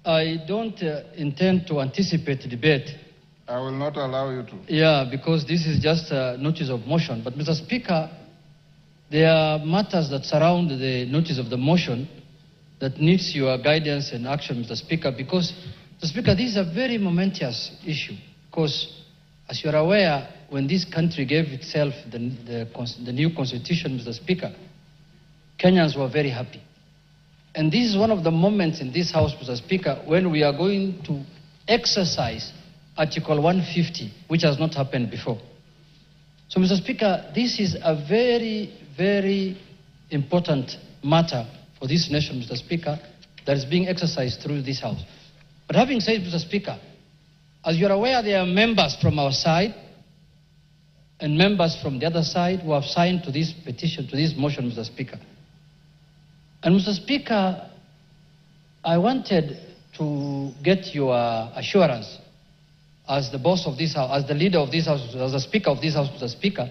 I don't intend to anticipate the debate. I will not allow you to. Yeah, because this is just a notice of motion. But, Mr. Speaker, there are matters that surround the notice of the motion that needs your guidance and action, Mr. Speaker, because, Mr. Speaker, this is a very momentous issue. Because, as you are aware, when this country gave itself the new constitution, Mr. Speaker, Kenyans were very happy. And this is one of the moments in this House, Mr. Speaker, when we are going to exercise Article 150, which has not happened before. So, Mr. Speaker, this is a very, very important matter for this nation, Mr. Speaker, that is being exercised through this House. But having said, Mr. Speaker, as you're aware, there are members from our side and members from the other side who have signed to this petition, to this motion, Mr. Speaker. And, Mr. Speaker, I wanted to get your assurance as the boss of this House, as the leader of this House, as the Speaker of this House, Mr. Speaker,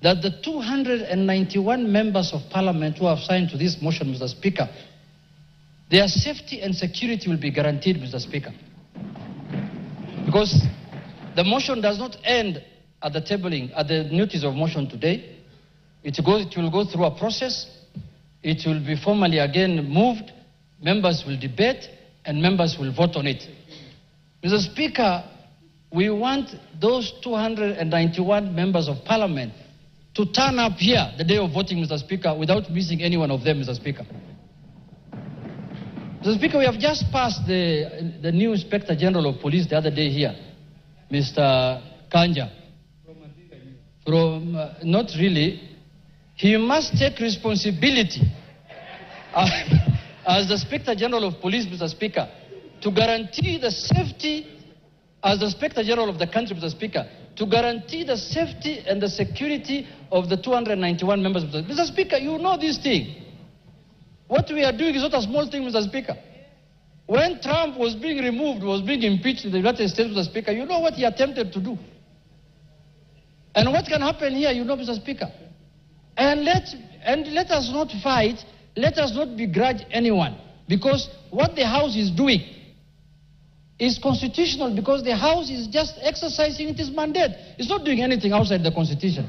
that the 291 members of Parliament who have signed to this motion, Mr. Speaker, their safety and security will be guaranteed, Mr. Speaker. Because the motion does not end at the tabling, at the notice of motion today. It will go through a process. It will be formally again moved. Members will debate and members will vote on it. Mr. Speaker, we want those 291 members of Parliament to turn up here the day of voting, Mr. Speaker, without missing any one of them, Mr. Speaker. Mr. Speaker, we have just passed the new Inspector General of Police the other day here, Mr. Kanja. Not really. He must take responsibility as the Inspector General of Police, Mr. Speaker, to guarantee the safety, as the Inspector General of the country, Mr. Speaker, to guarantee the safety and the security of the 291 members. Mr. Speaker, you know this thing. What we are doing is not a small thing, Mr. Speaker. When Trump was being removed, was being impeached in the United States, Mr. Speaker, you know what he attempted to do. And what can happen here, you know, Mr. Speaker. And let us not fight, let us not begrudge anyone, because what the House is doing is constitutional, because the House is just exercising its mandate. It's not doing anything outside the Constitution.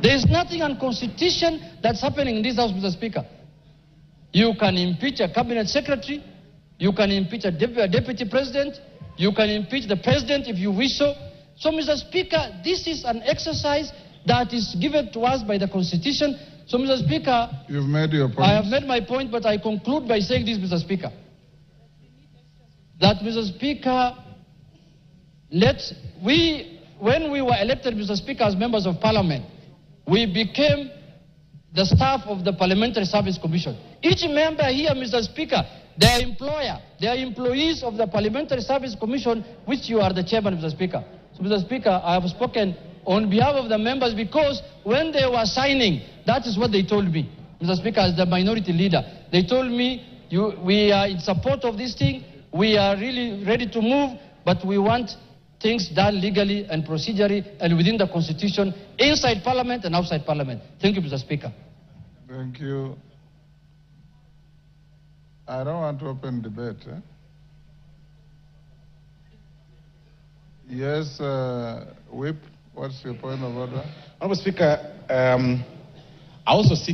There is nothing unconstitutional that's happening in this House, Mr. Speaker. You can impeach a cabinet secretary, you can impeach a deputy president, you can impeach the president if you wish so. So, Mr. Speaker, this is an exercise that is given to us by the Constitution. So, Mr. Speaker, you've made your point. I have made my point, but I conclude by saying this, Mr. Speaker. That, Mr. Speaker, when we were elected, Mr. Speaker, as members of Parliament, we became the staff of the Parliamentary Service Commission. Each member here, Mr. Speaker, their employer, they are employees of the Parliamentary Service Commission, which you are the chairman, Mr. Speaker. So, Mr. Speaker, I have spoken on behalf of the members because when they were signing, that is what they told me. Mr. Speaker, as the minority leader, they told me, we are in support of this thing, we are really ready to move, but we want things done legally and procedurally and within the Constitution, inside Parliament and outside Parliament. Thank you, Mr. Speaker. Thank you. I don't want to open debate. Yes, Whip, what's your point of order? Honourable Speaker, I also seek